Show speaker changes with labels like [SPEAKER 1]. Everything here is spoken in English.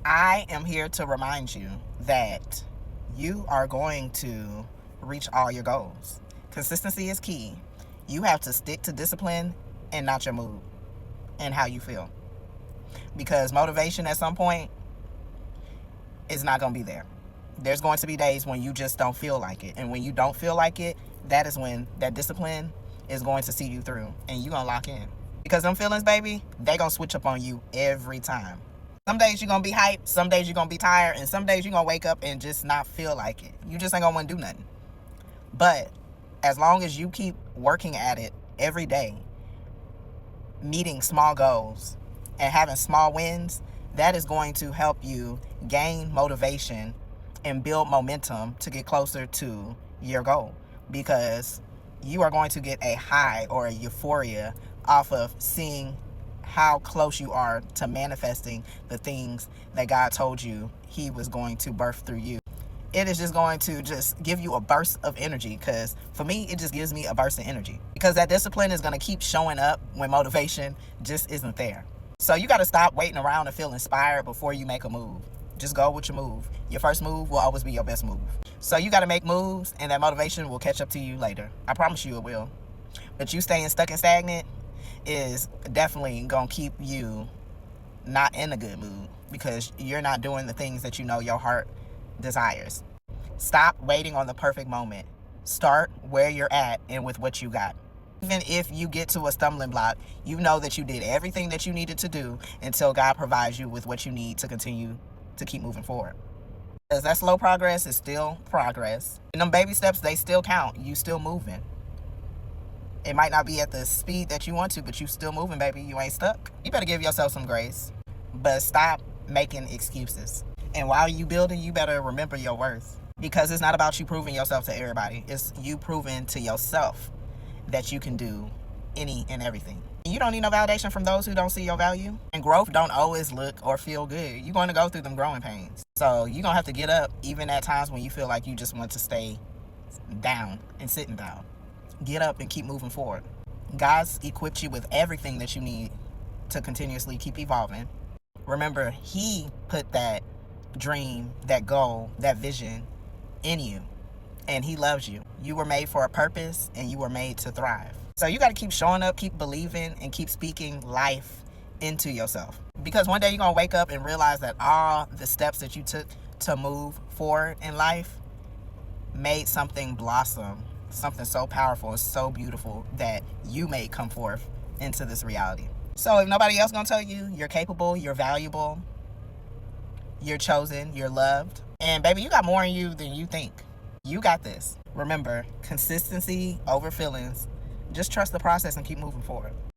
[SPEAKER 1] I am here to remind you that you are going to reach all your goals. Consistency is key. You have to stick to discipline and not your mood and how you feel. Because motivation at some point is not going to be there. There's going to be days when you just don't feel like it. And when you don't feel like it, that is when that discipline is going to see you through and you're going to lock in. Because them feelings, baby, they going to switch up on you every time. Some days you're going to be hyped, some days you're going to be tired, and some days you're going to wake up and just not feel like it. You just ain't going to want to do nothing. But as long as you keep working at it every day, meeting small goals and having small wins, that is going to help you gain motivation and build momentum to get closer to your goal, because you are going to get a high or a euphoria off of seeing how close you are to manifesting the things that God told you he was going to birth through you. It is just going to just give you a burst of energy, because for me, it just gives me a burst of energy, because that discipline is going to keep showing up when motivation just isn't there. So you got to stop waiting around to feel inspired before you make a move. Just go with your move. Your first move will always be your best move. So you got to make moves, and that motivation will catch up to you later. I promise you it will. But you staying stuck and stagnant is definitely going to keep you not in a good mood, because you're not doing the things that you know your heart desires. Stop waiting on the perfect moment. Start where you're at and with what you got. Even if you get to a stumbling block, you know that you did everything that you needed to do until God provides you with what you need to continue to keep moving forward. Because that slow progress is still progress. And them baby steps, they still count. You still moving. It might not be at the speed that you want to, but you still moving, baby. You ain't stuck. You better give yourself some grace. But stop making excuses. And while you building, you better remember your worth. Because it's not about you proving yourself to everybody. It's you proving to yourself that you can do any and everything. You don't need no validation from those who don't see your value. And growth don't always look or feel good. You're going to go through them growing pains. So you're going to have to get up even at times when you feel like you just want to stay down and sitting down. Get up and keep moving forward. God's equipped you with everything that you need to continuously keep evolving. Remember, he put that dream, that goal, that vision in you. And he loves you. You were made for a purpose, and you were made to thrive. So you got to keep showing up, keep believing, and keep speaking life into yourself. Because one day you're going to wake up and realize that all the steps that you took to move forward in life made something blossom, something so powerful and so beautiful that you made come forth into this reality. So if nobody else going to tell you, you're capable, you're valuable, you're chosen, you're loved. And baby, you got more in you than you think. You got this. Remember, consistency over feelings. Just trust the process and keep moving forward.